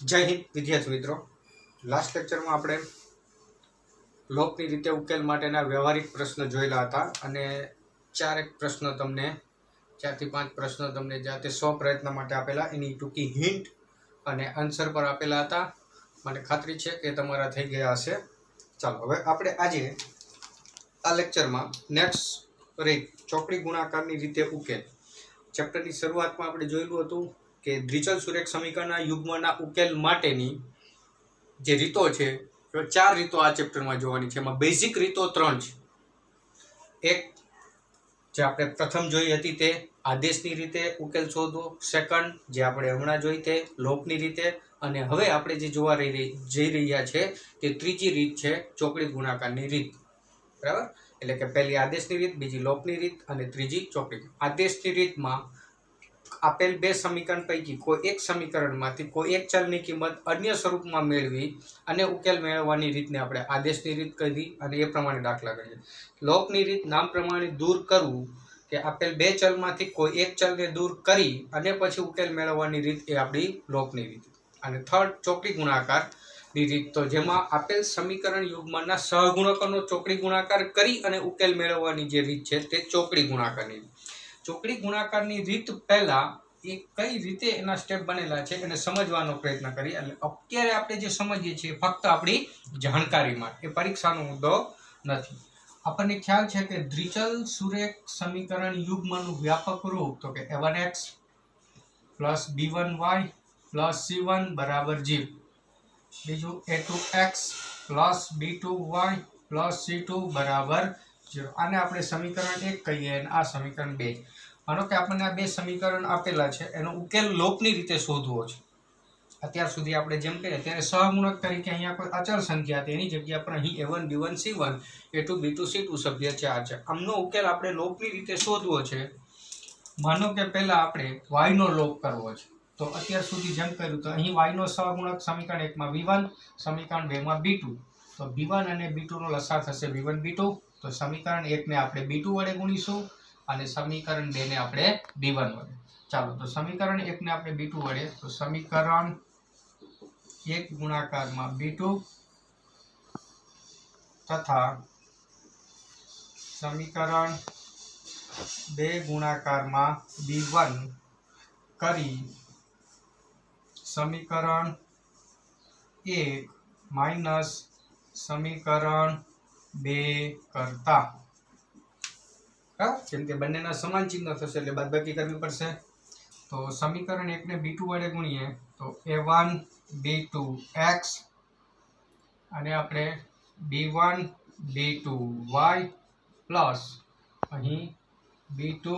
જય હિન્દ વિદ્યાર્થી મિત્રો, લાસ્ટ લેક્ચરમાં આપણે લોકની રીતે ઉકેલ માટેના વ્યવહારિક પ્રશ્નો જોયેલા હતા અને ચારેક પ્રશ્નો તમને 4 થી 5 પ્રશ્નો તમને જાતે 100 પ્રયત્ન માટે આપેલા, એની ટૂંકી હિન્ટ અને આન્સર પર આપેલા હતા. મને ખાતરી છે કે તમારા થઈ ગયા હશે. ચાલો હવે આપણે આજે આ લેક્ચરમાં નેક્સ્ટ રીત ચોકડી ગુણાકારની રીતે ઉકેલ. ચેપ્ટરની શરૂઆતમાં આપણે જોયેલું હતું કે દ્વિચલ સુરેખ સમીકરણના યુગ્મના ઉકેલ માટેની જે રીતો છે, 4 રીતો આ ચેપ્ટરમાં જોવાની છે. એમાં બેઝિક રીતો 3 છે. એક જે આપણે પ્રથમ જોઈ હતી તે આદેશની રીતે ઉકેલ શોધવો, સેકન્ડ જે આપણે હમણાં જોઈ તે લોકની રીતે, અને હવે આપણે જે જોવા જઈ રહ્યા છે તે ત્રીજી રીત છે ચોકડી ગુણાકારની રીત. બરાબર? એટલે કે પહેલી આદેશની રીત, બીજી લોકની રીત અને ત્રીજી ચોકડી. આદેશની રીતમાં આપેલ બે સમીકરણ પૈકી કોઈ એક સમીકરણમાંથી કોઈ એક ચલની કિંમત અન્ય સ્વરૂપમાં મેળવી અને ઉકેલ મેળવવાની રીતને આપણે આદેશની રીત કહી અને એ પ્રમાણે દાખલા ગણીએ. લોકની રીત નામ પ્રમાણે દૂર કરવું, કે આપેલ બે ચલમાંથી કોઈ એક ચલને દૂર કરી અને પછી ઉકેલ મેળવવાની રીત એ આપણી લોકની રીત. અને થર્ડ ચોકડી ગુણાકારની રીત, તો જેમાં આપેલ સમીકરણ યુગ્મના સહગુણકોનો ચોકડી ગુણાકાર કરી અને ઉકેલ મેળવવાની જે રીત છે તે ચોકડી ગુણાકારની રીત. ચોકડી ગુણાકારની રીત પહેલા એ કઈ રીતે એના સ્ટેપ બનેલા છે એને સમજવાનો પ્રયત્ન કરી. એટલે અત્યારે આપણે જે સમજીએ છીએ ફક્ત આપણી જાણકારી માટે, એ પરીક્ષાનો મુદ્દો નથી. આપણને ખ્યાલ છે કે દ્વિચલ સુરેખ સમીકરણ યુગ્મનું વ્યાપક રૂપ તો કે a1x plus b1y plus c1 બરાબર 0. બીજું a2x plus b2y plus c2 બરાબર 0. આને આપણે સમીકરણ 1 કહીએ અને આ સમીકરણ 2. માનો કે આપણને આ બે સમીકરણ આપેલા છે, એનો ઉકેલ લોકની રીતે શોધવો છે. અત્યાર સુધી આપણે જેમ કહીએ ત્યારે સહગુણક તરીકે અહીંયા કોઈ અચળ સંખ્યા હતી, એની જગ્યા પર અહીં a1 b1 c1 a2 b2 c2 સભ્ય 4 છે. આમનો ઉકેલ આપણે લોકની રીતે શોધવો છે. માનો કે પહેલા આપણે y નો લોપ કરવો છે, તો અત્યાર સુધી જેમ કર્યું તો અહીં y નો સહગુણક સમીકરણ 1 માં b1, સમીકરણ 2 માં b2, તો b1 અને b2 નો લસાઅ થશે b1 b2. તો સમીકરણ 1 ને આપણે b2 વડે ગુણીશું અને સમીકરણ 2 ને આપણે b1 વડે. ચાલો, તો સમીકરણ 1 ને આપણે b2 વડે, તો સમીકરણ 1 ગુણાકારમાં b2 તથા સમીકરણ 2 ગુણાકારમાં b1 કરી સમીકરણ 1 માઇનસ સમીકરણ 2 કરતા, કેમ કે બંનેના સમાન ચિહ્ન થશે એટલે બાદબાકી કરવી પડશે. તો સમીકરણ 1 ને b2 વડે ગુણીએ તો a1 b2x અને આપણે b1 b2y પ્લસ અહીં b2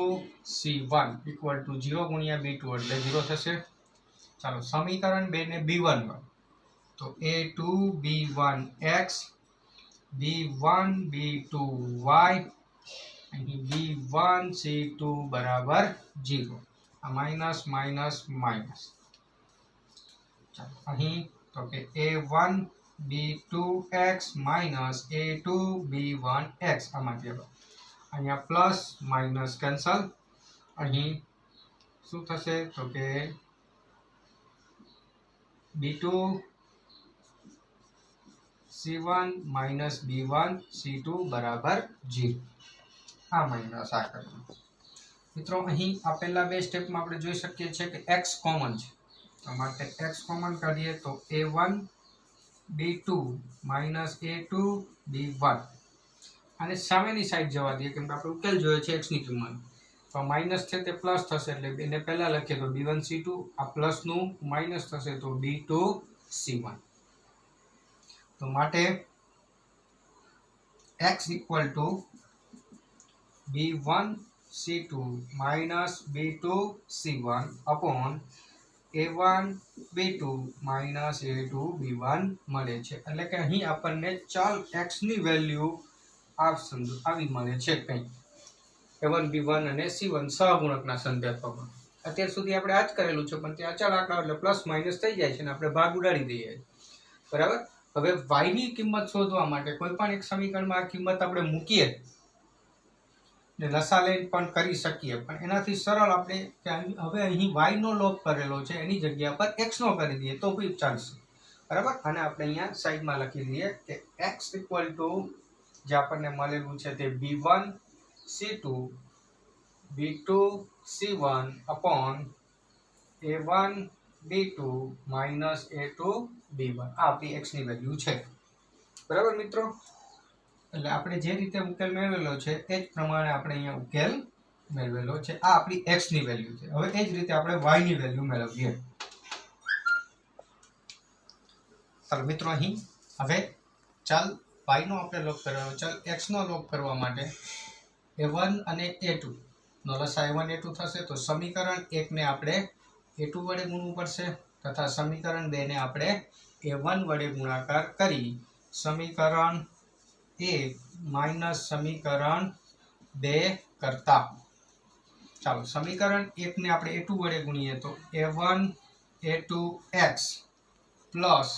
c1 ઇક્વલ ટુ 0 ગુણ્યા b2 એટલે 0 થશે. ચાલો, સમીકરણ 2 ને b1 માં, તો a2 b1x b1 b2y અહીં b1 c2 બરાબર 0. આ માઇનસ માઇનસ માઇનસ. ચાલો, અહીં તો કે a1 b2x minus a2 b1x, આમાંથી અહીંયા પ્લસ માઇનસ કેન્સલ. અહીં શું થશે તો કે b2 c1 minus b1 c2 બરાબર 0. આ માઇનસ આ કર્યું. મિત્રો, અહીં આપેલા બે સ્ટેપમાં આપણે જોઈ શકીએ છીએ કે x કોમન છે, તો માટે x કોમન કાઢીએ તો a1 b2 minus a2 b1. અને સામેની સાઈડ જવા દઈએ કેમ કે આપણે ઉકેલ જોઈએ છે x ની કિંમત, તો માઇનસ છે તે પ્લસ થશે એટલે એને પહેલા લખીએ તો b1 c2, આ પ્લસનું માઇનસ થશે તો b2 c1. તો માટે x equal to b1 c2 minus b2 c1 upon a1 b2 minus a2 b1 મળે છે. એટલે કે અહીં આપણને ચાલ x ની વેલ્યુ આવી મળે છે કંઈ a1 b1 અને c1 સહગુણકના સંદર્ભમાં. અત્યાર સુધી આપણે આ જ કરેલું છે, પણ તે અચળ આંકડા એટલે પ્લસ માઇનસ થઈ જાય છે અને આપણે ભાગ ઉડાડી દઈએ. બરાબર? હવે y ની કિંમત શોધવા માટે કોઈ પણ એક સમીકરણમાં આ કિંમત આપણે મૂકીએ ને લસા લઈને પણ કરી શકીએ, પણ એનાથી સરળ આપણે કે હવે અહીં વાયનો લોપ કરેલો છે એની જગ્યા પર એક્સનો કરી દઈએ તો બી ચાલશે, બરાબર. અને આપણે અહીંયા સાઈડમાં લખી દઈએ કે એક્સ ઇક્વલ ટુ જે આપણને મળેલું છે તે B1C2 B2C1 upon A1 B2 minus A2 B1 આ આપણી એક્સની વેલ્યુ છે, બરાબર મિત્રો. એટલે આપણે જે રીતે ઉકેલ મેળવેલો છે એ જ પ્રમાણે આપણે અહીંયા ઉકેલ મેળવેલો છે. આ આપણી એક્સ ની વેલ્યુ છે. હવે એ જ રીતે આપણે વાય ની વેલ્યુ મેળવીએ. ચાલો મિત્રો, અહીં હવે ચાલ વાય નો આપણે લોપ કર્યો, ચાલ એક્સ નો લોપ કરવા માટે A1 અને A2 નો લસા A1 A2 થશે, તો સમીકરણ 1 ને આપણે A2 વડે ગુણવું પડશે તથા સમીકરણ 2 ને આપણે A1 વડે ગુણાકાર કરી સમીકરણ 1 માઇનસ સમીકરણ 2 કરતા, ચાલો સમીકરણ 1 ને આપણે A2 વડે ગુણીએ તો A1 A2x પ્લસ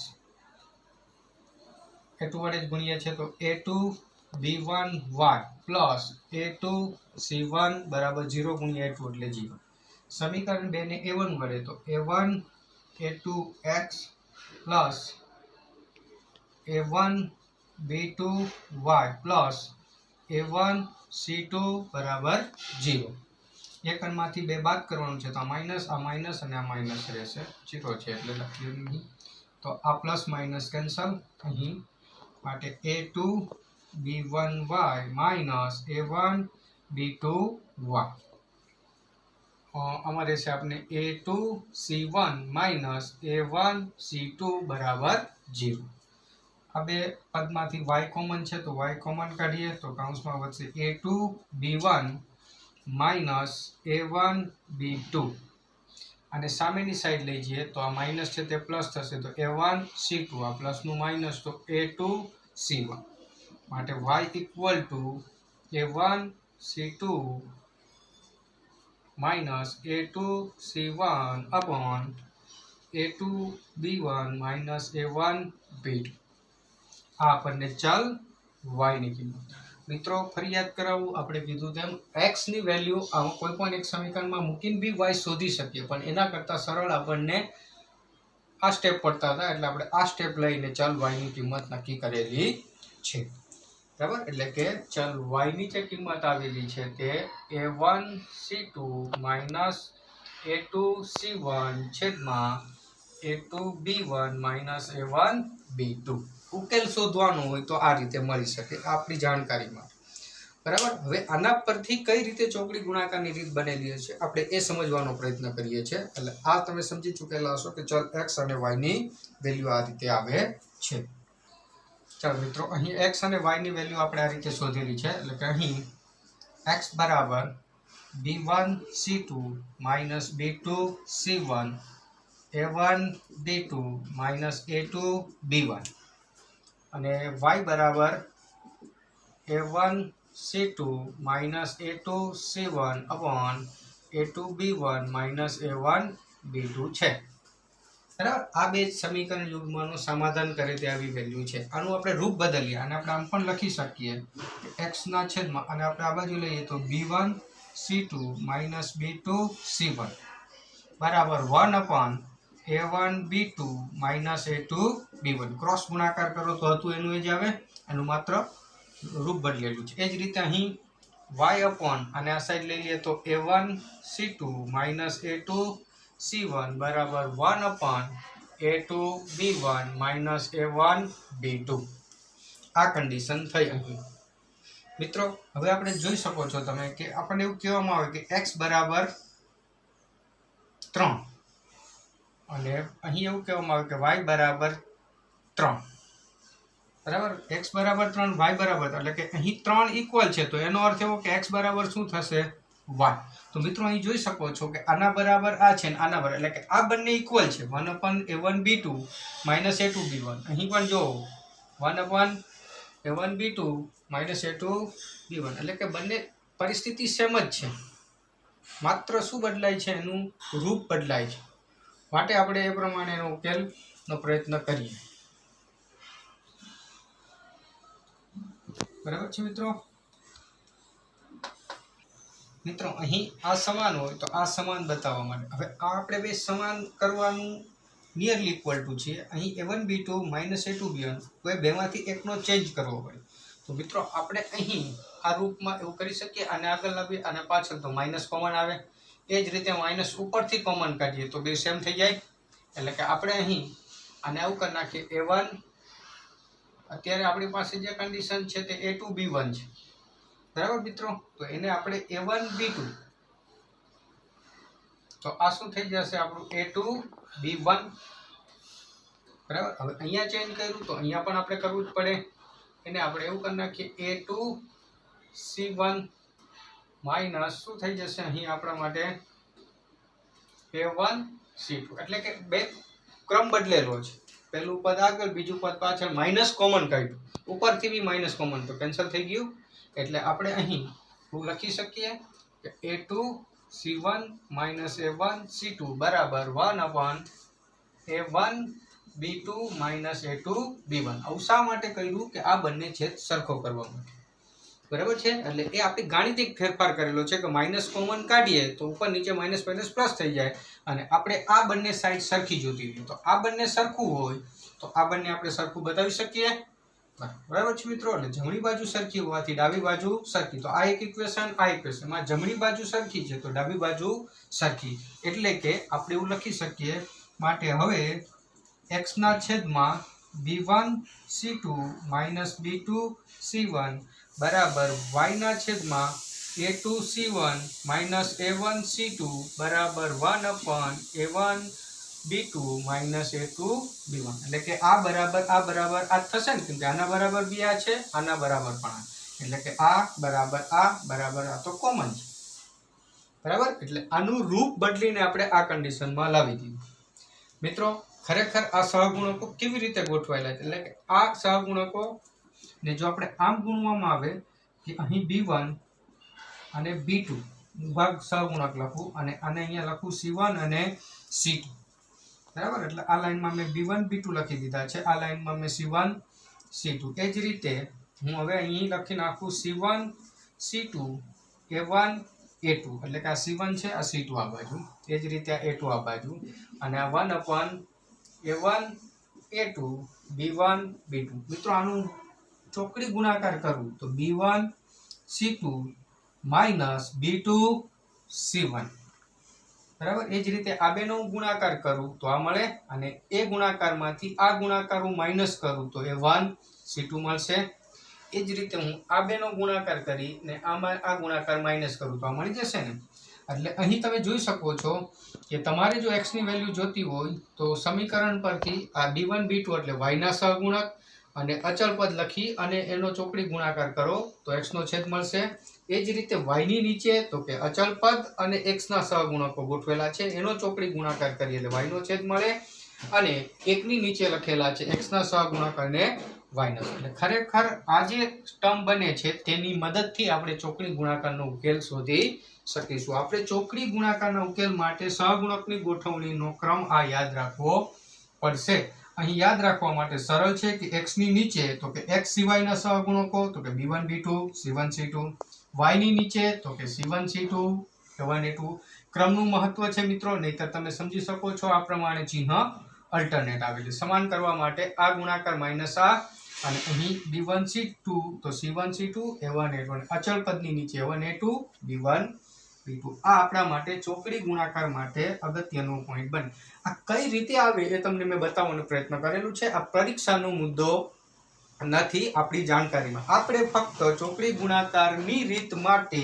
A2 વડે જ ગુણીએ છીએ તો A2 B1y plus A2 C1 બરાબર 0 ગુણ્યા A2 એટલે 0. સમીકરણ 2 ને A1 વડે તો A1 A2x plus A1 B2y plus A1 C2 બરાબર 0. એકમાંથી 2 બાદ કરવાનું છે તો આ માઇનસ અને આ માઇનસ રહેશે, 0 છે એટલે લખ્યું નહીં. તો આ પ્લસ માઇનસ કેન્સલ, અહીં માટે A2 B1y minus A1 B2y આમાં રહેશે આપણે A2 C1 minus A1 C2 બરાબર 0. આ બે પદમાંથી y કોમન છે તો y કોમન કાઢીએ તો કૌંસમાં વધશે A2 B1 minus A1 B2 અને સામેની સાઈડ લઈ જઈએ તો આ માઇનસ છે તે પ્લસ થશે તો A1 C2 આ પ્લસનું માઇનસ તો A2 C1 માટે y equal to A1 C2 minus A2 C1 upon A2 B1 minus A1 B2 આ આપણને ચલ y ની કિંમત. મિત્રો ફરી યાદ કરાવું, આપણે કીધું તેમ x ની વેલ્યુ કોઈ પણ એક સમીકરણમાં મૂકીને બી y શોધી શકીએ, પણ એના કરતાં સરળ આપણને આ સ્ટેપ પડતા હતા એટલે આપણે આ સ્ટેપ લઈને ચલ y ની કિંમત નક્કી કરેલી છે, બરાબર. એટલે કે ચલ y ની જે કિંમત આવેલી છે તે A1 C2 minus A2 C1 છેદમાં A2 B1 minus A1 B2. ઉકેલ શોધવાનો હોય તો આ રીતે મળી શકે આપણી જાણકારીમાં, બરાબર. હવે આના પરથી કઈ રીતે ચોકડી ગુણાકારની રીત બનેલી છે આપણે એ સમજવાનો પ્રયત્ન કરીએ છીએ. એટલે આ તમે સમજી ચૂકેલા હશો કે ચલ x અને y ની વેલ્યુ આ રીતે આવે છે. ચાલો મિત્રો, અહીં x અને y ની વેલ્યુ આપણે આ રીતે શોધેલી છે. એટલે કે અહીં x બરાબર B1 C2 minus B2 C1 A1 B2 minus A2 B1 અને y બરાબર A1 C2 minus A2 C1 upon A2 B1 minus A1 B2 છે, બરાબર. આ બે સમીકરણ યુગ્મનું સમાધાન કરે તે આવી વેલ્યુ છે. આનું આપણે રૂપ બદલીએ અને આપણે આમ પણ લખી શકીએ x ના છેદમાં અને આપણે આ બાજુ લઈએ તો B1 C2 minus B2 C1 બરાબર 1 upon A1 B2 minus A2 B1. Cross ગુણાકાર કરો તો હતું એનું એ જ આવે, એનું માત્ર રૂપ બદલેલું છે. એ જ રીતે અહીં y અપોન અને આ સાઈડ લઈ લઈએ તો A1 C2 minus A2 C1 બરાબર 1 upon A2 B1 minus A1 B2. આ કન્ડિશન થઈ અહીં. મિત્રો હવે આપણે જોઈ શકો છો તમે કે આપણને એવું કહેવામાં આવે કે x બરાબર 3 અને અહીં એવું કહેવામાં આવે કે y બરાબર 3, બરાબર. x બરાબર 3 y બરાબર, એટલે કે અહીં 3 ઇક્વલ છે તો એનો અર્થ એવો કે x બરાબર શું થશે y. તો મિત્રો અહીં જોઈ શકો છો કે આના બરાબર આ છે ને આના બરાબર, એટલે કે આ બંને ઇક્વલ છે 1 upon A1 B2 minus A2 B1. અહીં પણ જો 1 upon A1 B2 minus A2 B1, એટલે કે બંને પરિસ્થિતિ સેમ જ છે, માત્ર શું બદલાય છે એનું રૂપ બદલાય છે. માટે આપણે એ પ્રમાણે એનો ઉકેલનો પ્રયત્ન કરીએ, બરાબર છે મિત્રો. મિત્રો અહીં આ સમાન હોય તો આ સમાન બતાવવા માટે હવે આ આપણે બે સમાન કરવાનું નિયરલી ઇક્વલ ટુ છે. અહીં a1 b2 minus a2 b1 કોઈ બેમાંથી એકનો ચેન્જ કરવો પડે. તો મિત્રો આપણે અહીં આ રૂપમાં એવું કરી શકીએ, આને આગળ લાવીએ અને પાછળ તો માઇનસ કોમન આવે. એ જ રીતે માઇનસ ઉપરથી કોમન કાઢીએ તો બે સેમ થઈ જાય. એટલે કે આપણે અહીં આને આવું કરી નાખીએ a1, અત્યારે આપણી પાસે જે કન્ડિશન છે તે a2 b1 છે, બરાબર મિત્રો. તો એને આપણે a1 b2, તો આ શું થઈ જશે આપણું a2 b1, બરાબર. હવે અહીંયા ચેન્જ કર્યું તો અહીંયા પણ આપણે કરવું જ પડે. એને આપણે એવું કરી નાખીએ a2 c1 માઇનસ શું થઈ જશે અહીં આપણા માટે a1 c2. એટલે કે બે ક્રમ બદલેલો છે, પહેલું પદ આગળ બીજું પદ પાછળ, માઇનસ કોમન કાઢ્યું, ઉપરથી બી માઇનસ કોમન તો કેન્સલ થઈ ગયું. એટલે આપણે અહીં શું લખી શકીએ કે a2 c1 minus a1 c2 બરાબર 1/a1 b2 minus a2 b1. આવું શા માટે કર્યું કે આ બંને છેદ સરખો કરવા માટે, બરાબર છે. એટલે એ આપણે ગાણિતિક ફેરફાર કરેલો છે કે માઇનસ કોમન કાઢીએ તો ઉપર નીચે માઇનસ માઇનસ પ્લસ થઈ જાય અને આપણે આ બંને સાઈડ સરખી જોતી હોય. તો આ બંને સરખું હોય તો આ બંને આપણે સરખું બતાવી શકીએ, બરાબર છે મિત્રો. એટલે જમણી બાજુ સરખી હોવાથી ડાબી બાજુ સરખી. તો આ એક ઇક્વેશન, આ ઇક્વેશનમાં જમણી બાજુ સરખી છે તો ડાબી બાજુ સરખી. એટલે કે આપણે એવું લખી શકીએ માટે હવે x ના છેદમાં b1 c2 minus b2 c1 બરાબર y ના છેદમાં a2 c1 minus a1 c2 બરાબર 1/a1 b2 minus a2 b1. એટલે કે આ બરાબર આ થશે ને, કેમ કે આના બરાબર બી આ છે, આના બરાબર પણ આ. એટલે કે આ બરાબર આ તો કોમન છે, બરાબર. એટલે આનું રૂપ બદલીને આપણે આ કન્ડિશનમાં લાવી દીધું. મિત્રો ખરેખર આ સહગુણકો કેવી રીતે ગોઠવાયેલા છે, એટલે કે આ સહગુણકો ને જો આપણે આમ ગુણવામાં આવે કે અહીં b1 અને b2 ભાગ સહગુણક લખું અને આને અહીંયા લખું c1 અને c2, બરાબર. એટલે આ લાઈનમાં મેં b1 b2 લખી દીધા છે, આ લાઈનમાં મેં c1 c2. એ જ રીતે હું હવે અહીં લખી નાખું c1 c2 a1 a2. એટલે કે આ c1 છે, આ c2 આ બાજુ, એ જ રીતે આ a2 આ બાજુ અને આ 1/a1 a2 b1 b2. મિત્રો આનું ચોકડી ગુણાકાર કરું તો b1 c2 minus b2 c1, બરાબર. એ જ રીતે આ બેનો ગુણાકાર કરું તો આ મળે અને એ ગુણાકારમાંથી આ ગુણાકાર હું માઇનસ કરું તો a1 c2 મળશે. એ જ રીતે હું આ બેનો ગુણાકાર કરીને આમાં આ ગુણાકાર માઇનસ કરું તો આ મળી જશે ને. એટલે અહીં તમે જોઈ શકો છો કે તમારે જો x ની વેલ્યુ જોતી હોય તો સમીકરણ પરથી આ b1 b2 એટલે y ના સહગુણક અને અચળ પદ લખી અને એનો ચોકડી ગુણાકાર કરો તો x નો છેદ મળશે. એ જ રીતે y ની નીચે તો કે અચળ પદ અને x ના સહગુણકો ગોઠવેલા છે એનો ચોકડી ગુણાકાર કરીએ એટલે y નો છેદ મળે અને 1 ની નીચે લખેલા છે x ના સહગુણક અને y નો. એટલે ખરેખર આ જે ટર્મ બને છે તેની મદદથી આપણે ચોકડી ગુણાકારનો ઉકેલ શોધી શકીશું. આપણે ચોકડી ગુણાકારના ઉકેલ માટે સહગુણકની ગોઠવણીનો ક્રમ આ યાદ રાખવો પડશે. અહીં યાદ રાખવા માટે સરળ છે કે x ની નીચે તો કે x સિવાયના સહગુણકો તો કે b1 b2 c1 c2, y ની નીચે તો કે c1 c2 a1 a2. ક્રમનું મહત્વ છે મિત્રો, નહીતર તમે સમજી શકો છો આ પ્રમાણે ચિહ્ન અલ્ટરનેટ આવે છે. સમાન કરવા માટે આ ગુણાકાર માઇનસ આ અને અહીં b1 c2 તો c1 c2 a1 a2 અચળ પદની નીચે a1 a2 b1 b2. આ આપણા માટે ચોકડી ગુણાકાર માટે અગત્યનો પોઈન્ટ બને. આ કઈ રીતે આવે એ તમને મેં બતાવવાનો પ્રયત્ન કરેલું છે. આ પરીક્ષાનો મુદ્દો નથી આપણી જાણકારીમાં. આપણે ફક્ત ચોકડી ગુણાકારની રીત માટે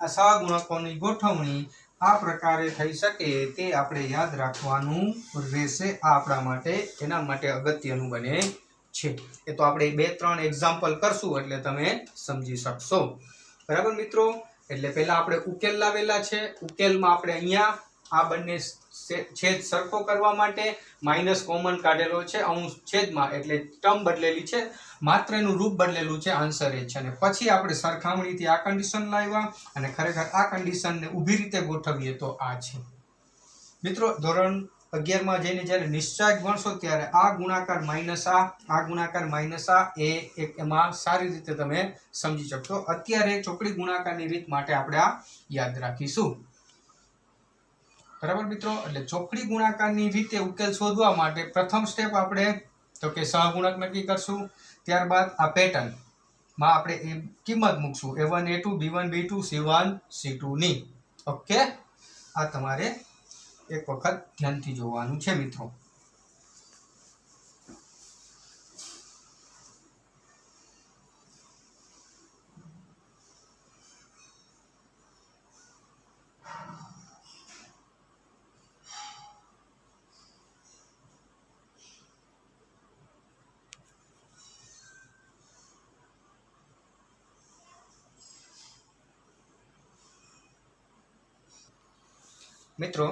આ સહગુણકોની ગોઠવણી આ પ્રકારે થઈ શકે તે આપણે યાદ રાખવાનું રહેશે. આ આપણા માટે એના માટે અગત્યનું બને છે. એ તો આપણે 2-3 એક્ઝામ્પલ કરશું એટલે તમે સમજી શકશો, બરાબર મિત્રો. એટલે પહેલા આપણે ઉકેલ લાવેલા છે. ઉકેલમાં આપણે અહીંયા આ બંને છેદ સરખો કરવા માટે માઇનસ કોમન કાઢેલો છે અંશ છેદમાં, એટલે ટર્મ બદલેલી છે, માત્ર એનું રૂપ બદલેલું છે, આન્સર એ છે. અને પછી આપણે સરખામણીથી આ કન્ડિશન લાવ્યા અને ખરેખર આ કન્ડિશનને ઊભી રીતે ગોઠવીએ તો આ છે. મિત્રો ધોરણ 11 જઈને જ્યારે નિશ્ચાયક ગણશો ત્યારે આ ગુણાકાર માઇનસ આ ગુણાકાર માઇનસ એ એક એમાં સારી રીતે તમે સમજી શકશો. અત્યારે ચોકડી ગુણાકારની રીત માટે આપણે આ યાદ રાખીશું. બરાબર મિત્રો, એટલે ચોકડી ગુણાકારની રીતે ઉકેલ શોધવા માટે પ્રથમ સ્ટેપ આપણે તો કે સહગુણક નક્કી કરશું. ત્યારબાદ આ પેટર્ન માં આપણે એ કિંમત મૂકશું a1 a2 b1 b2 c1 c2 ની. ઓકે, આ તમારે એક વખત ધ્યાનથી જોવાનું છે મિત્રો. મિત્રો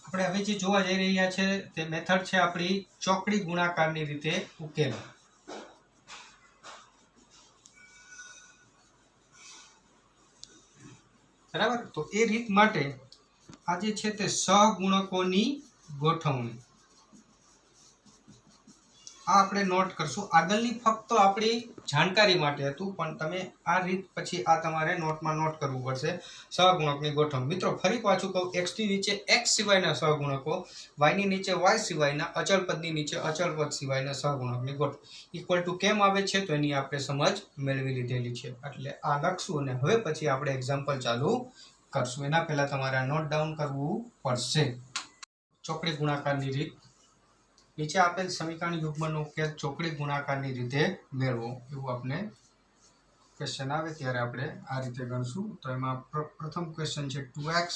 આપણે હવે જે જોવા જઈ રહ્યા છે તે મેથડ છે આપણી ચોકડી ગુણાકારની રીતે ઉકેલ. બરાબર, તો એ રીત માટે આ જે છે તે સહગુણકોની ગોઠવણી આ આપણે નોટ કરશું. આગળની ફક્ત આપણી જાણકારી માટે હતું, પણ તમે આ રીત પછી આ તમારે નોટમાં નોટ કરવું પડશે. સહગુણકની ગોઠવણી મિત્રો ફરી પાછું કહું, x ની નીચે x સિવાયના સહગુણકો, y ની નીચે y સિવાયના અચળ પદની નીચે અચળ પદ સિવાયના સહગુણકની ગોઠવણી ઇક્વલ ટુ કેમ આવે છે તો એની આપણે સમજ મેળવી લીધેલી છે. એટલે આ લખશું અને હવે પછી આપણે એક્ઝામ્પલ ચાલુ કરશું. એના પહેલા તમારે નોટ ડાઉન કરવું પડશે. ચોકડી ગુણાકારની રીત. નીચે આપેલ સમીકરણ યુગ્મનો ઉકેલ ચોકડી ગુણાકારની રીતે મેળવો એવું આપણે ક્વેશ્ચન આવે ત્યારે આપણે આ રીતે ગણશું. તો એમાં પ્રથમ ક્વેશ્ચન છે 2x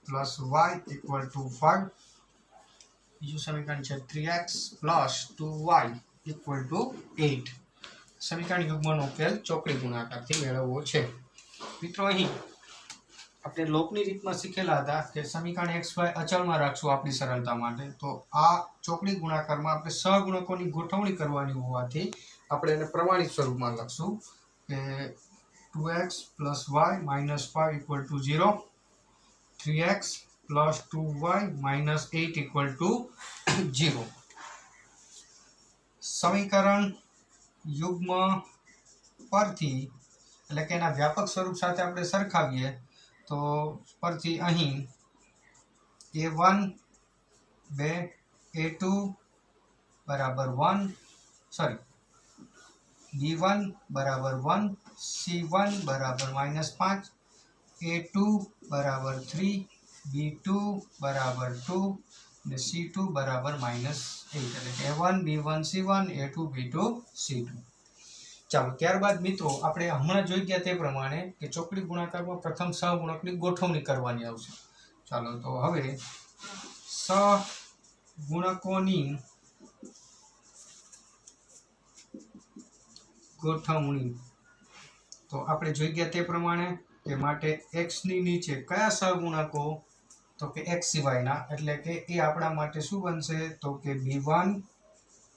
+ y = 5. બીજું સમીકરણ છે 3x + 2y = 8. સમીકરણ યુગ્મનો ઉકેલ ચોકડી ગુણાકારથી મેળવવો છે. મિત્રો અહીં આપણે લોકની રીતમાં શીખેલા હતા કે સમીકરણ xy અચળમાં રાખશું આપણી સરળતા માટે. તો આ ચોકડી ગુણાકારમાં આપણે સહગુણકોની ગોઠવણી કરવાની હોવાથી આપણે એને પ્રમાણિત સ્વરૂપમાં લખશું કે 2x + y - 5 = 0, 3x + 2y - 8 = 0. સમીકરણ યુગ્મ પરથી એટલે કે એના વ્યાપક સ્વરૂપ સાથે આપણે સરખાવીએ તો પરથી અહીં a1 2 a2 બરાબર 1 સોરી b1 બરાબર 1 c1 બરાબર -5 a2 બરાબર 3 b2 બરાબર 2 અને c2 બરાબર -8 એટલે કે a1 b1 c1 a2 b2 c2. ચાલો ત્યારબાદ મિત્રો આપણે હમણાં જોઈ ગયા તે પ્રમાણે કે ચોકડી ગુણાકારમાં પ્રથમ સહગુણકની ગોઠવણી કરવાની આવશે. ચાલો તો હવે સહગુણકોની ગોઠવણી તો આપણે જોઈ ગયા તે પ્રમાણે કે માટે x ની નીચે કયા સહગુણકો તો કે x સિવાયના એટલે કે એ આપણા માટે શું બનશે તો કે b1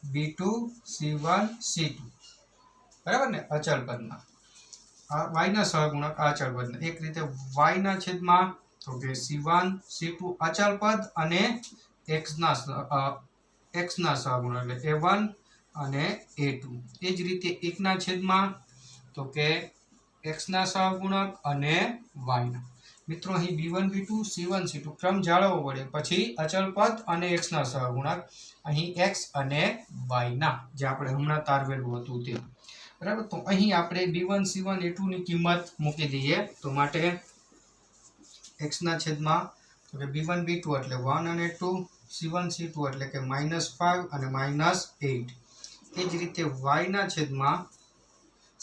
b2 c1 c2. બરાબર ને, અચળ પદના y ના સહગુણક અચળ પદના એક રીતે y ના છેદમાં તો કે c1 c2 અચળ પદ અને x ના સહગુણક એટલે a1 અને a2. એ જ રીતે 1 ના છેદમાં તો કે x ના સહગુણક અને y ના. મિત્રો અહીં b1 b2 c1 c2 ક્રમ જાળવવો પડે. પછી અચળ પદ અને x ના સહગુણક અહીં x અને y ના જે આપણે હમણાં તારવેલું હતું તે. બરાબર, તો અહીં આપણે b1 c1 a2 ની કિંમત મૂકી દઈએ. તો માટે x ના છેદમાં તો કે b1 b2 એટલે 1 અને 2, c1 c2 એટલે કે -5 અને -8. એ જ રીતે y ના છેદમાં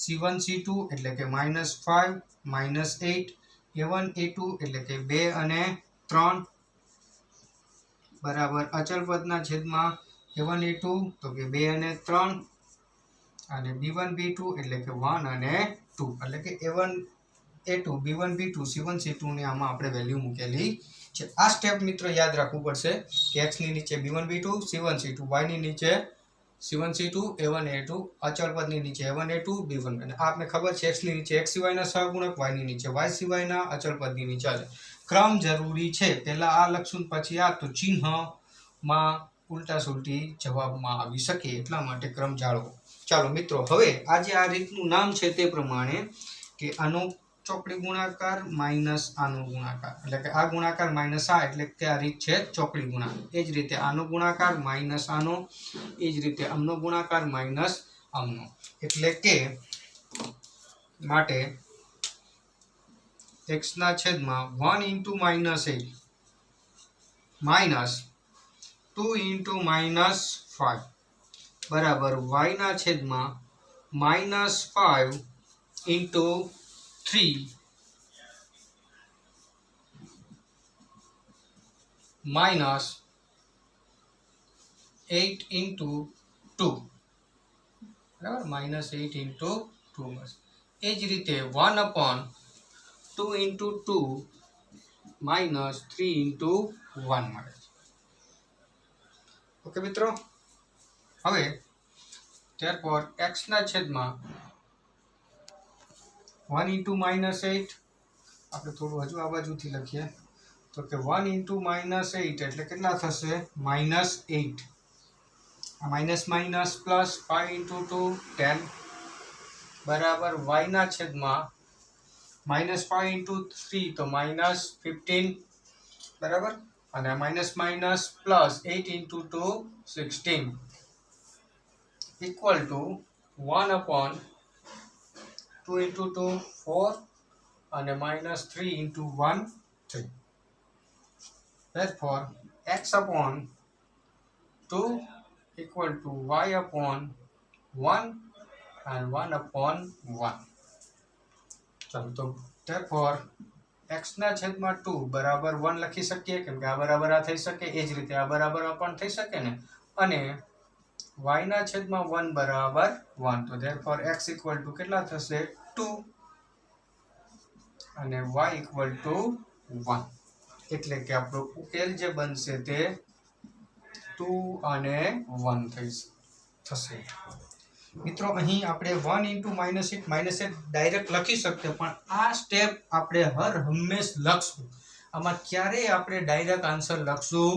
c1 c2 એટલે કે -5 -8, a1 a2 એટલે કે 2 અને 3 બરાબર અચળ પદના છેદમાં a1 a2 તો કે 2 અને 3 અને b1 b2 એટલે કે 1 અને 2 એટલે કે a1 a2 b1 b2 c1 c2 ને આમાં આપણે વેલ્યુ મૂકેલી છે. આ સ્ટેપ મિત્રો યાદ રાખવું પડશે કે x ની નીચે b1 b2 c1 c2, y ની નીચે c1 c2 a1 a2, અચળ પદની નીચે a1 a2 b1 અને આપને ખબર છે x ની નીચે x સિવાયના સહગુણક, y ની નીચે y સિવાયના, અચળ પદની નીચે ક્રમ જરૂરી છે. પહેલા આ લખશું પછી આ, તો ચિહ્ન માં ઉલટા સુલટી જવાબમાં આવી શકે એટલા માટે ક્રમ જાળવો. ચાલો મિત્રો, હવે આજે આ રીતનું નામ છે તે પ્રમાણે કે આનો ચોકડી ગુણાકાર માઇનસ આનો ગુણાકાર, એટલે કે આ ગુણાકાર માઇનસ આ, એટલે કે આ રીત છે ચોકડી ગુણાકાર. એ જ રીતે આનો ગુણાકાર માઇનસ આનો, એ જ રીતે આમનો ગુણાકાર માઇનસ આમનો, એટલે કે માટે x ના છેદમાં 1 into minus 8 minus 2 into minus 5 બરાબર y ના છેદમાં માઇનસ 5 ઇન્ટુ 3 માઇનસ 8 ઇન્ટુ 2 બરાબર માઇનસ 8 ઇન્ટુ 2 બસ. એ જ રીતે 1 અપોન 2 ઇન્ટુ 2 માઇનસ 3 ઇન્ટુ 1 મળે છે. ઓકે મિત્રો, હવે ત્યારબાદ x ના છેદમાં 1 ઇન્ટુ માઇનસ 8, આપણે થોડું હજુ આ બાજુથી લખીએ તો કે 1 ઇન્ટુ માઇનસ 8 એટલે કેટલા થશે? માઇનસ 8. આ માઇનસ માઇનસ પ્લસ 5 ઇન્ટુ 2 10 બરાબર y ના છેદમાં માઇનસ 5 ઇન્ટુ 3 તો માઇનસ 15 બરાબર, અને minus minus plus 8 into 2 16 equal to 1 upon 2 into 2 4 અને minus 3 into 1 3. Therefore x upon 2 equal to y upon 1 and 1 upon 1. ચાલો તો therefore x ના છેદમાં 2 બરાબર 1 લખી શકીએ, કેમ કે આ બરાબર આ થઈ શકે, એ જ રીતે આ બરાબર આ પણ થઈ શકે ને, અને y ના છેદમાં 1 બરાબર 1, તો therefore x equal to કેટલા થશે? 2 અને y equal to 1, એટલે કે આપણો ઉકેલ જે બનશે તે 2 અને 1 થશે. મિત્રો અહીં આપણે 1 ઇન્ટુ માઇનસ 8 ડાયરેક્ટ લખી શકીએ, પણ આ સ્ટેપ આપણે હંમેશ લખશું. આમાં ક્યારેય આપણે ડાયરેક્ટ આન્સર લખશું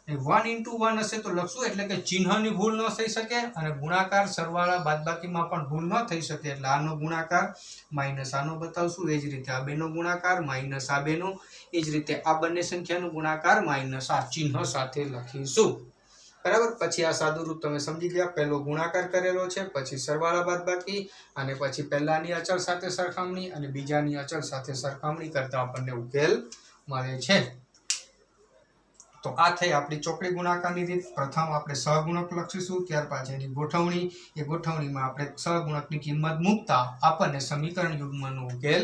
1 ઇન્ટુ 1 હશે તો લખશું, એટલે કે ચિહ્નની ભૂલ ન થઈ શકે અને ગુણાકાર સરવાળા બાદબાકીમાં પણ ભૂલ ન થઈ શકે, એટલે આનો ગુણાકાર માઇનસ આનો બતાવશું, એ જ રીતે આ બેનો ગુણાકાર માઇનસ આ બેનો, એ જ રીતે આ બંને સંખ્યાનો ગુણાકાર માઇનસ આ ચિહ્ન સાથે લખીશું. બરાબર, પછી આ સાદું રૂપ તમે સમજી ગયા. પહેલો ગુણાકાર કરેલો છે, પછી સરવાળા બાદબાકી, અને પછી પહેલાની અચળ સાથે સરખામણી અને બીજાની અચળ સાથે સરખામણી કરતા આપણને ઉકેલ મળે છે. તો આ થઈ આપણી ચોકડી ગુણાકારની રીત. પ્રથમ આપણે સહગુણક લખીશું, ત્યાર પછી એની ગોઠવણી, એ ગોઠવણીમાં આપણે સહગુણકની કિંમત મૂકતા આપણને સમીકરણ યુગ્મનો ઉકેલ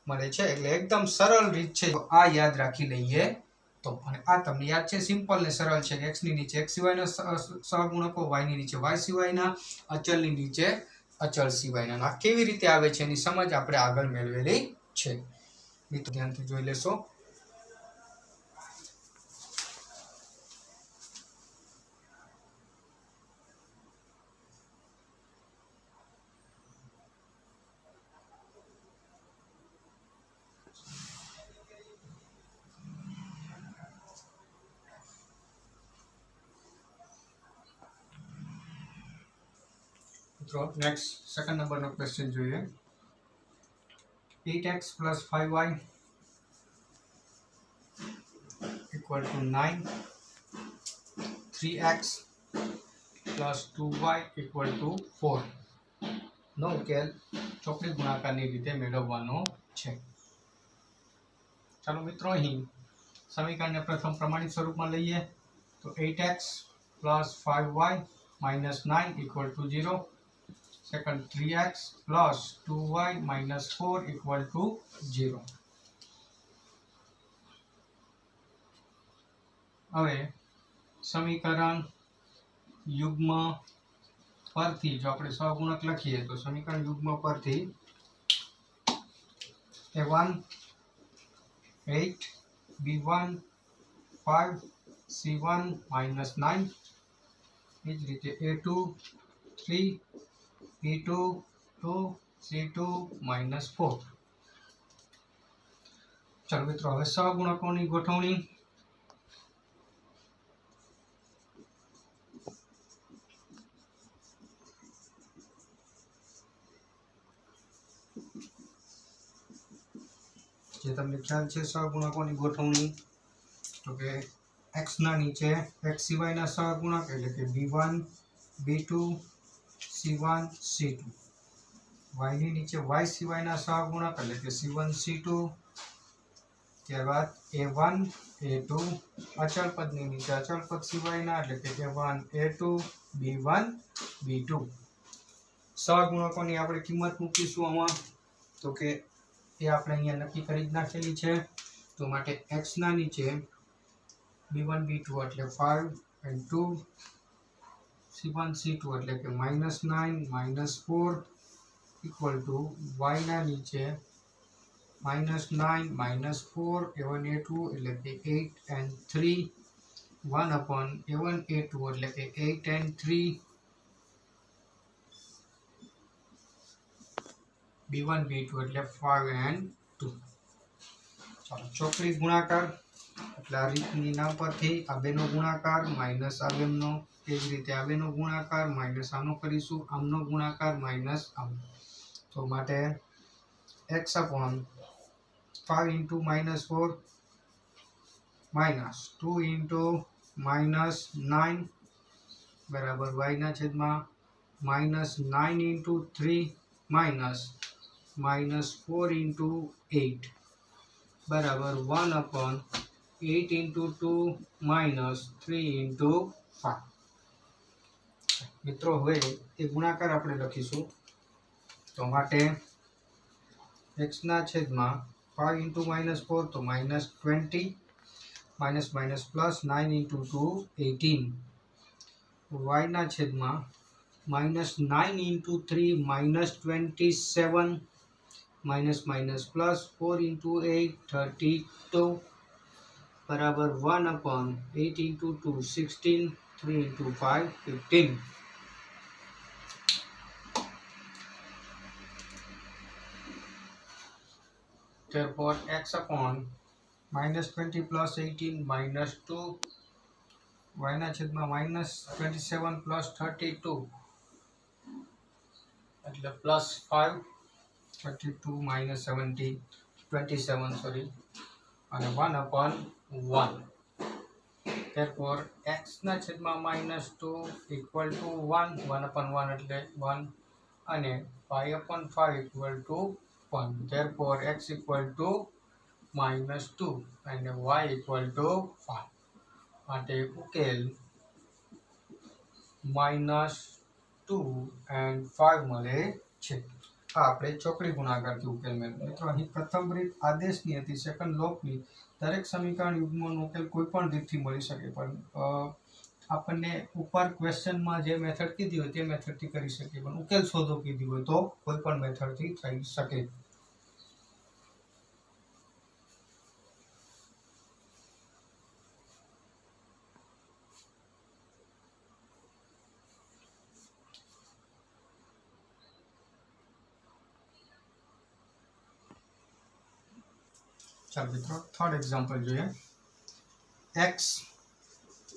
મળે છે. એટલે એકદમ સરળ રીત છે, આ યાદ રાખી લઈએ તો. અને આ તમને યાદ છે, સિમ્પલ ને સરળ છે કે x ની નીચે x સિવાયના સહગુણકો, y ની નીચે y સિવાયના, અચળની નીચે અચળ સિવાયના. આ કેવી રીતે આવે છે એની સમજ આપણે આગળ મેળવેલી છે. મિત્રો ધ્યાનથી જોઈ લેશો. મિત્રો નેક્સ્ટ સેકન્ડ નંબરનો ક્વેશ્ચન જોઈએ. 8x plus 5y equal to 9, 3x plus 2y equal to 4 નો ઉકેલ ચોકડી ગુણાકારની રીતે મેળવવાનો છે. ચાલો મિત્રો, અહીં સમીકરણને પ્રથમ પ્રમાણિત સ્વરૂપમાં લઈએ તો 8x plus 5y minus 9 equal to 0. Second, 3x plus 2y minus 4 equal to 0. હવે સમીકરણ યુગ્મ પરથી જો આપણે સહગુણક લખીએ તો સમીકરણ યુગ્મ પરથી a1 8 b1 5 c1 minus 9, એ જ રીતે a2 3 b2 2 c2 minus 4. ચાલો મિત્રો, હવે સહગુણકોની ગોઠવણી. જે તમને ખ્યાલ છે સહગુણકોની ગોઠવણી, તો કે એક્સના નીચે એક્સ સિવાયના સહગુણક એટલે કે b1 b2 c1 c2, વાયની નીચે વાય સિવાયના સહગુણક એટલે કે c1 c2, ત્યારબાદ a1 a2, અચળ પદની નીચે અચળ પદ સિવાયના એટલે કે a1 a2 b1 b2. સહગુણકોની આપણે કિંમત મૂકીશું આમાં, તો કે એ આપણે અહીંયા નક્કી કરી જ નાખેલી છે. તો માટે x ના નીચે b1 b2 એટલે 5 and 2, c1 c2 એટલે કે -9 -4 ઇક્વલ ટુ y ના નીચે -9 -4 a1 a2 એટલે કે 8 and 3 1 upon a1 a2 એટલે કે 8 and 3 b1 b2 એટલે 5 and 2. ચાલો ચોકડી ગુણાકાર એટલે આ રીતની ના પરથી આ બેનો ગુણાકાર માઇનસ આ બેનો, એ જ રીતે આ બેનો ગુણાકાર માઇનસ આનો કરીશું, આમનો ગુણાકાર માઇનસ આમ. તો માટે x upon 5 into -4 minus 2 into -9 બરાબર y ના છેદમાં -9 into 3 minus -4 into 8 બરાબર 1 upon 8 into 2 minus 3 into 5. મિત્રો હવે એ ગુણાકાર આપણે લખીશું. તો માટે x ના છેદમાં 5 into -4 તો -20 minus minus plus 9 into 2 18, y ના છેદમાં -9 into 3 -27 minus minus plus 4 into 8 32 बराबर 1 upon 8 into 2 16, 3 into 5 15. Therefore x upon -20 plus 18 minus 2, y ના છેદમાં -27 plus 32 એટલે plus 5, 32 minus 27 sorry, અને 1 upon 1. Therefore x ના છેદમાં -2 equal to 1, 1 upon 1 એટલે 1, અને 5 upon 5 equal to 1. Therefore x equal to -2 and y equal to 5. માટે ઉકેલ -2 and 5 મળે છે. આ આપણે ચોકડી ગુણાકારથી ઉકેલ મેળવ્યો. મિત્રો અહીં પ્રથમ રીત આદેશની હતી, સેકન્ડ લોપની. દરેક સમીકરણ યુગ્મનો ઉકેલ કોઈ પણ રીતથી મળી શકે, પણ આપણને ઉપર ક્વેશ્ચનમાં જે મેથડ કીધી હોય તે મેથડથી કરી શકીએ, પણ ઉકેલ શોધો કીધી હોય તો કોઈ પણ મેથડથી થઈ શકે. ચાલો મિત્રો થર્ડ એક્ઝામ્પલ જોઈએ. x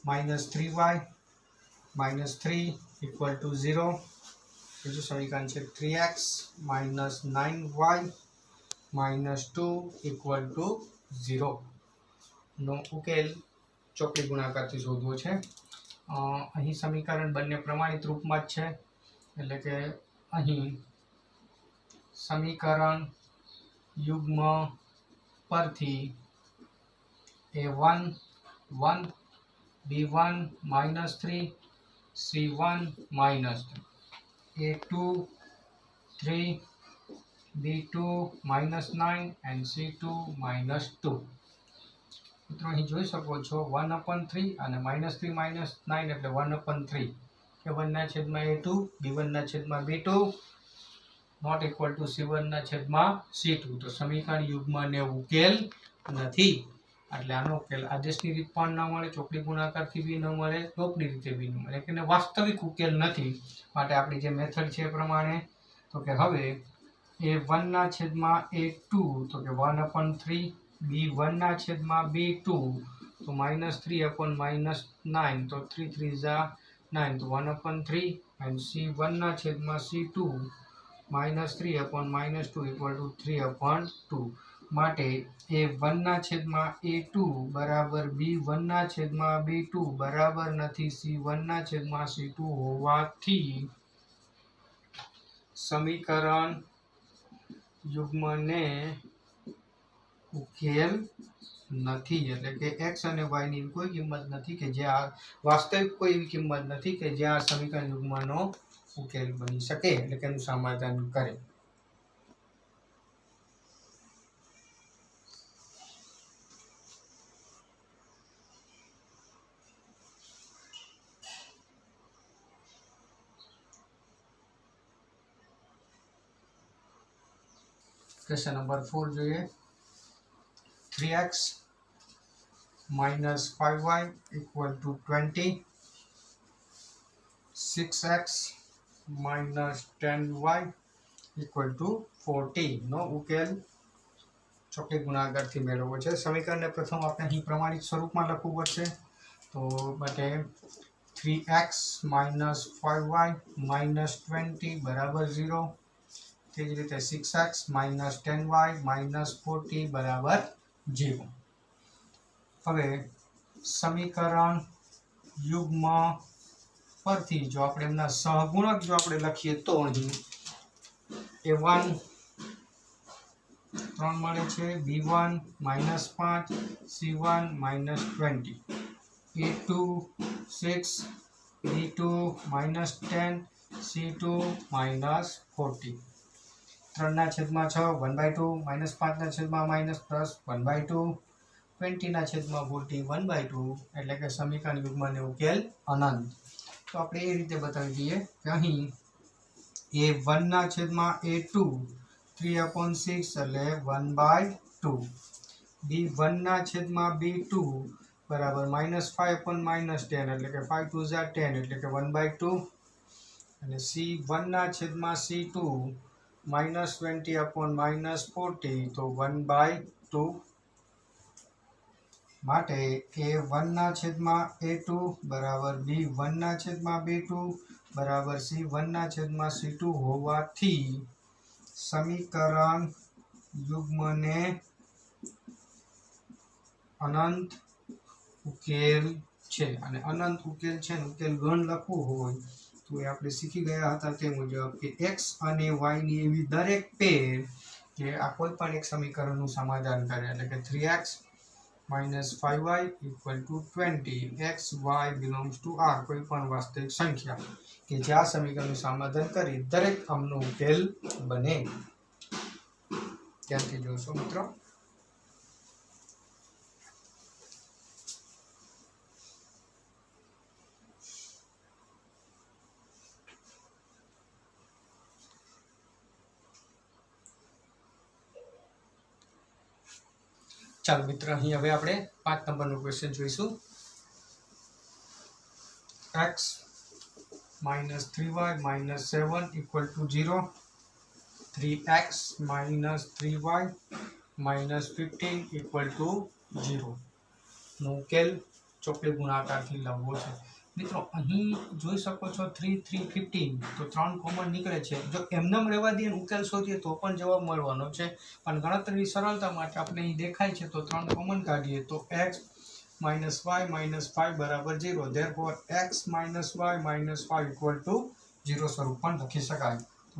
-3y -3 equal to 0. બીજું સમીકરણ છે 3x -9y -2 equal to 0. નો ઉકેલ ચોકડી ગુણાકારથી શોધવો છે. અહીં સમીકરણ બંને પ્રમાણિત રૂપમાં જ છે, એટલે કે અહીં સમીકરણ યુગ્મ પરથી a1 1 b1 -3 c1 -3 a2 3 b2 -9 and c2 -2. મિત્રો અહીં જોઈ શકો છો 1/3 અને -3 -9 એટલે 1/3. a1 ના છેદમાં a2 b1 ના છેદમાં b2 not equal to c1 ના છેદમાં c2. તો સમીકરણ યુગ્મને ઉકેલ નથી, એટલે આનો ઉકેલ આદેશની રીત પણ ન મળે, ચોકડી ગુણાકારથી બી ન મળે, લોપની રીતે બી ન મળે, એટલે વાસ્તવિક ઉકેલ નથી. માટે આપણી જે મેથડ છે એ પ્રમાણે, તો કે હવે a1 ના છેદમાં a2 તો કે 1/3, b1 ના છેદમાં b2 તો -3/-9 તો 3 3 9 તો 1/3 and c1 ના છેદમાં c2 -3/-2 equal to 3/2. માટે A1/A2 બરાબર B1/B2 બરાબર નથી C1/C2 હોવાથી સમીકરણ યુગ્મને ઉકેલ નથી, એટલે કે x અને y ની કોઈ કિંમત નથી કે જે આ વાસ્તવિક કોઈ એવી કિંમત નથી કે જે આ સમીકરણ યુગ્મનો ઉકેલ બની શકે, એટલે કે એનું સમાધાન કરે. क्वेश्चन नंबर 4 જોઈએ. 3x minus 5y equal to 20. 6x minus 10y equal to 40 નો ઉકેલ ચોકડી ગુણાકારથી મેળવવો છે. સમીકરણને પ્રથમ આપણે અહીં પ્રમાણિત સ્વરૂપમાં લખવું પડશે. તો માટે 3x minus 5y minus 20 બરાબર 0. તે જ રીતે 6x minus 10y minus 40 બરાબર 0. હવે સમીકરણ યુગ્મ પરથી જો આપણે એમના સહગુણક જો આપણે લખીએ તો અહીં A1 3 મળે છે, B1 -5, C1 -20, A2 6, B2 -10, C2 -40. 3/6 1/2 -5/- +1/2 20/40 1/2, એટલે કે સમીકરણ યુગ્મને ઉકેલ અનંત. તો આપણે એ રીતે બતાવી દઈએ કે અહીં A1/A2 3/6 એટલે 1/2, B1/B2 બરાબર -5/10 એટલે કે 5 2 10 એટલે કે 1/2, અને C1/C2 -20/40 તો 1/2. માટે A1/A2 બરાબર B1/B2 બરાબર C1/C2 હોવાથી સમીકરણ યુગ્મને અનંત ઉકેલ છે. અને અનંત ઉકેલ છે ને ઉકેલ ગણ લખવું હોય તો એ આપણે શીખી ગયા હતા તે મુજબ કે x અને y ની એવી દરેક પેર કે આ કોઈ પણ એક સમીકરણનું સમાધાન કરે, એટલે કે 3x minus 5y equal to 20, x y belongs to r કોઈ પણ વાસ્તવિક સંખ્યા કે જે આ સમીકરણનું સમાધાન કરી દરેક અમનો ઉકેલ બને. ત્યાંથી જોશો મિત્રો. ચાલો મિત્ર, અહીં હવે આપણે 5 નંબરનો ક્વેશ્ચન જોઈશું. x minus 3y minus 7 equal to 0. 3x minus 3y minus 15 equal to 0 નો ઉકેલ ચોકડી ગુણાકારથી લાવવો છે. મિત્રો અહીં જોઈ શકો છો 3 3 15 તો 3 કોમન નીકળે છે. જો એમનેમ રહેવા દઈએ ઉકેલ શોધીએ તો પણ જવાબ મળવાનો છે, પણ ગણતરીની સરળતા માટે આપણે અહીં દેખાય છે તો 3 કોમન કાઢીએ તો x minus y minus 5 બરાબર 0. therefore x minus y minus 5 equal to 0 સ્વરૂપ પણ લખી શકાય. તો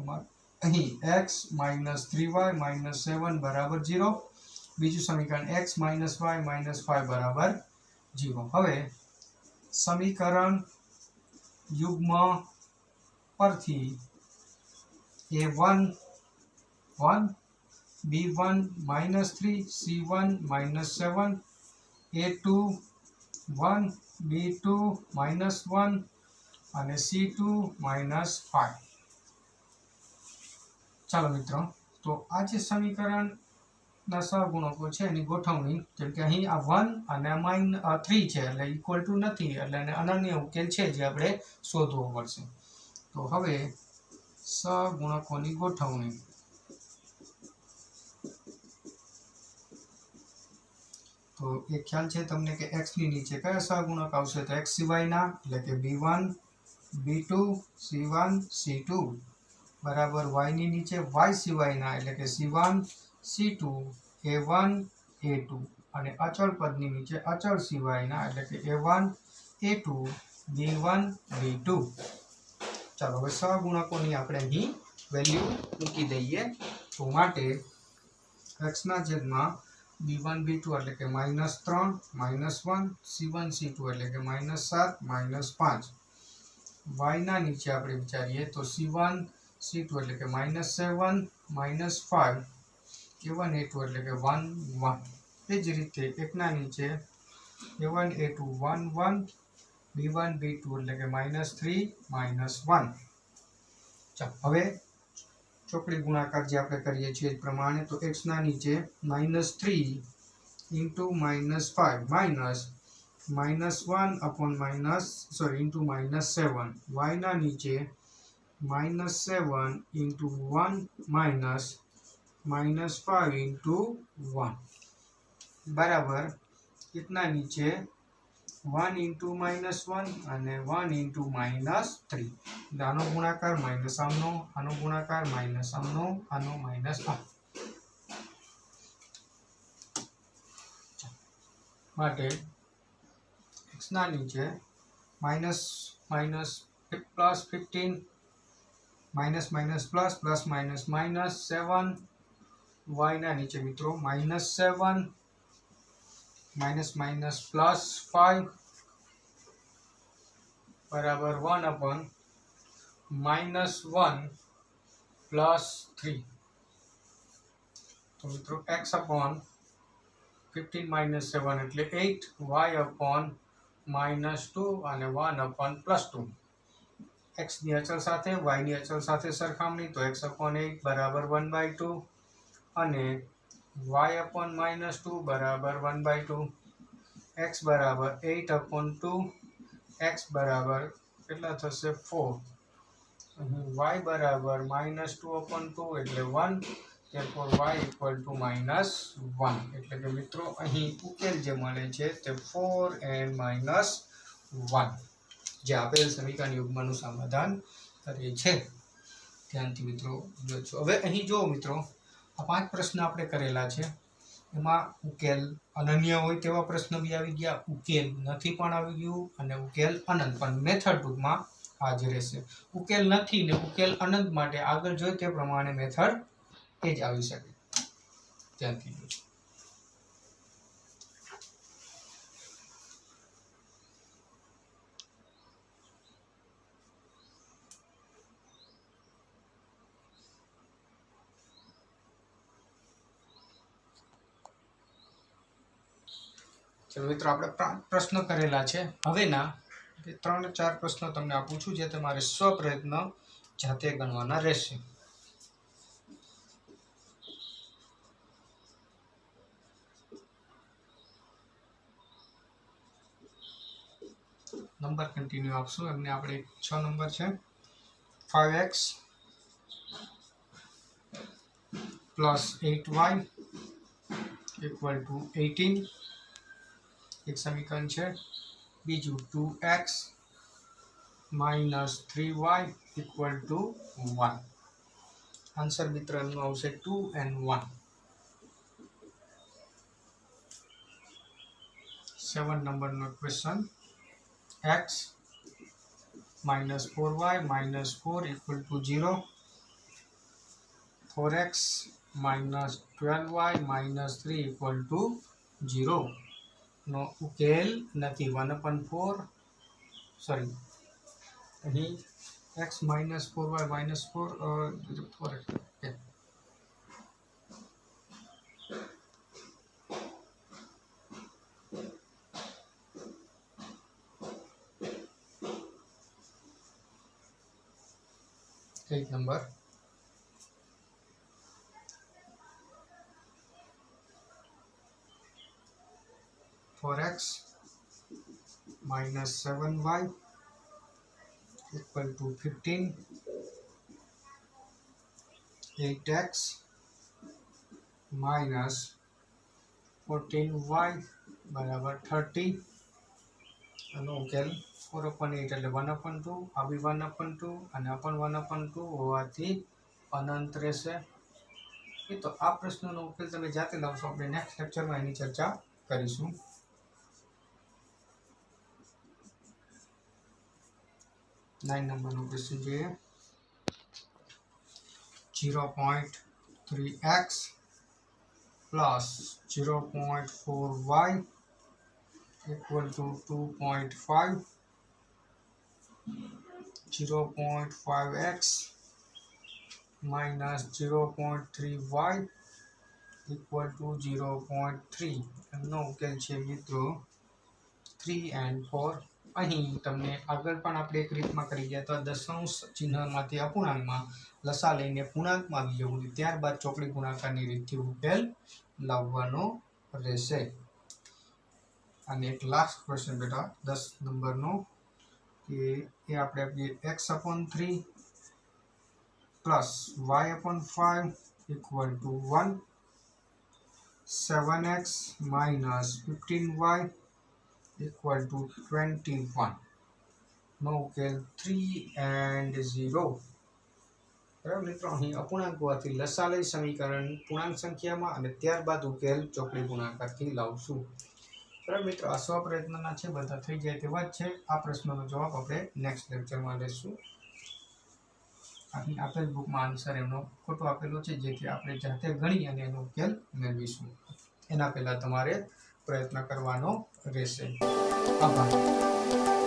અહીં x minus 3y minus 7 બરાબર 0. બીજું સમીકરણ x minus y minus 5 બરાબર 0. હવે સમીકરણ યુગ્મ પરથી A1 1, B1 -3, C1 -7, A2 1, B2 -1 અને C2 -5. ચાલો મિત્રો, તો આ જે સમીકરણના સહગુણકો છે એની ગોઠવણી, જેમ કે અહીં આ 1 અને આ -3 છે એટલે ઇક્વલ ટુ નથી, એટલે એને અનન્ય ઉકેલ છે જે આપણે શોધવો પડશે. તો હવે સહગુણકોની ગોઠવણી. તો એ ખ્યાલ છે તમને કે x ની નીચે કયા સહગુણક આવશે, તો x સિવાયના, એટલે કે b1 b2 c1 c2 બરાબર y ની નીચે y સિવાયના, એટલે કે c1 c2 a1 a2 અને અચળ પદની નીચે અચળ સિવાયના એટલે કે a1 a2 b1 b2. ચાલો હવે સહગુણકોની આપણે અહીં વેલ્યુ મૂકી દઈએ. તો માટે x ના છેદમાં b1 b2 એટલે કે -3 -1 c1 c2 એટલે કે -7 -5. y ના નીચે આપણે વિચારીએ તો c1 c2 એટલે કે -7 -5 a1 a2 એટલે કે 1 1. એ જ રીતે એકના નીચે a1 a2 1 1 b1 b2 એટલે કે -3 -1. ચાલો હવે ચોકડી ગુણાકાર જે આપણે કરીએ છીએ એ પ્રમાણે તો x ના નીચે -3 into -5 -1 upon into -7. y ના નીચે -7 into 1 -5 into 1 બરાબર કેટલા નીચે 1 into -1 અને 1 into -3. આનો ગુણાકાર માઇનસ આનો ગુણાકાર માઇનસ આનો માઇનસ માટે x ના નીચે minus plus 15 minus minus plus plus minus minus 7. y ના નીચે મિત્રો -7 માઇનસ માઇનસ પ્લસ 5 બરાબર 1 upon -1 પ્લસ 3. તો મિત્રો x upon 15 minus 7 એટલે 8, y upon -2 અને 1 upon +2. x ની અચળ સાથે y ની અચળ સાથે સરખામણી તો x upon 8 બરાબર 1/2 અને y upon -2 બરાબર 1/2. x બરાબર 8 upon 2, x બરાબર કેટલા થશે 4. y બરાબર -2 upon 2 એટલે 1. therefore y equal to -1. એટલે કે મિત્રો અહીં ઉકેલ જે મળે છે તે 4 and -1 જે આપેલ સમીકરણ યુગ્મનું સમાધાન કરે છે. ધ્યાનથી મિત્રો જોજો. હવે અહીં જો મિત્રો આ 5 પ્રશ્ન આપણે કરેલા છે એમાં ઉકેલ અનન્ય હોય તેવા પ્રશ્ન બી આવી ગયા, ઉકેલ નથી પણ આવી ગયું અને ઉકેલ અનંત પણ. મેથડ ટૂંકમાં આ જ રહેશે. ઉકેલ નથી ને ઉકેલ અનંત માટે આગળ જોઈએ તે પ્રમાણે મેથડ એ જ આવી શકે. ધ્યાનથી જોજો. ચલો મિત્રો આપણે 5 પ્રશ્ન કરેલા છે. હવેના 3-4 પ્રશ્નો તમને આપું છું જે તમારે સ્વપ્રયત્ન જાતે ગણવાના રહેશે. નંબર કન્ટિન્યુ આપશું. એમને આપણે 6 નંબર છે 5x plus 8y equal to 18 એક સમીકરણ છે. બીજું 2x minus 3y equal to 1. Answer મિત્ર એમનો આવશે 2 and 1. 7 નંબરનો question. x minus 4y minus 4 equal to 0. 4x minus 12y minus 3 equal to 0. નો ઉકેલ નથી. 1/4 સોરી અહીં x minus 4y minus 4 okay. एक number 4x minus 7y equal to 15. 8x minus 14y બરાબર 30. આનો ઉકેલ 4/8 એટલે 1/2. આ બી 1/2 અને આ પણ 1/2 હોવાથી અનંત રહેશે. એ તો આ પ્રશ્નનો ઉકેલ તમે જાતે લાવશો. આપણે નેક્સ્ટ લેક્ચરમાં એની ચર્ચા કરીશું. 9 નંબરનો ક્વેશ્ચન જોઈએ. 0.3x plus 0.4y equal to 2.5. 0.5x minus 0.3y equal to 0.3. એમનો ઉકેલ છે મિત્રો 3 and 4. અહીં તમને આગળ પણ આપણે એક રીતમાં કરી ગયા હતા. દશાંશ ચિહ્નમાંથી અપૂર્ણાંકમાં લસા લઈને પૂર્ણાંકમાં આવી જવું, ત્યારબાદ ચોકડી ગુણાકારની રીતથી ઉકેલ લાવવાનો રહેશે. અને એક લાસ્ટ ક્વેશ્ચન બેટા 10 નંબરનો કે એ આપણે આપીએ x/3 plus y/5 equal to 1. 7x minus 15y equal to 21. નો ઉકેલ 3 and 0. બરાબર મિત્રો, અહીં અપૂર્ણાંક હોવાથી લસા લઈ સમીકરણ પૂર્ણાંક સંખ્યામાં અને ત્યારબાદ ઉકેલ ચોકડી ગુણાકારથી લાવશું. બરાબર મિત્રો, આ સ્વપ્રયત્નના છે, બધા થઈ જાય તેવા જ છે. આ પ્રશ્નનો જવાબ આપણે નેક્સ્ટ લેક્ચરમાં લેશું. અહીં આપેલ બુકમાં આન્સર એમનો ખોટો આપેલો છે, જેથી આપણે જાતે ગણી અને એનો ઉકેલ મેળવીશું. એના પહેલા તમારે પ્રયત્ન કરવાનો રહેશે. આભાર.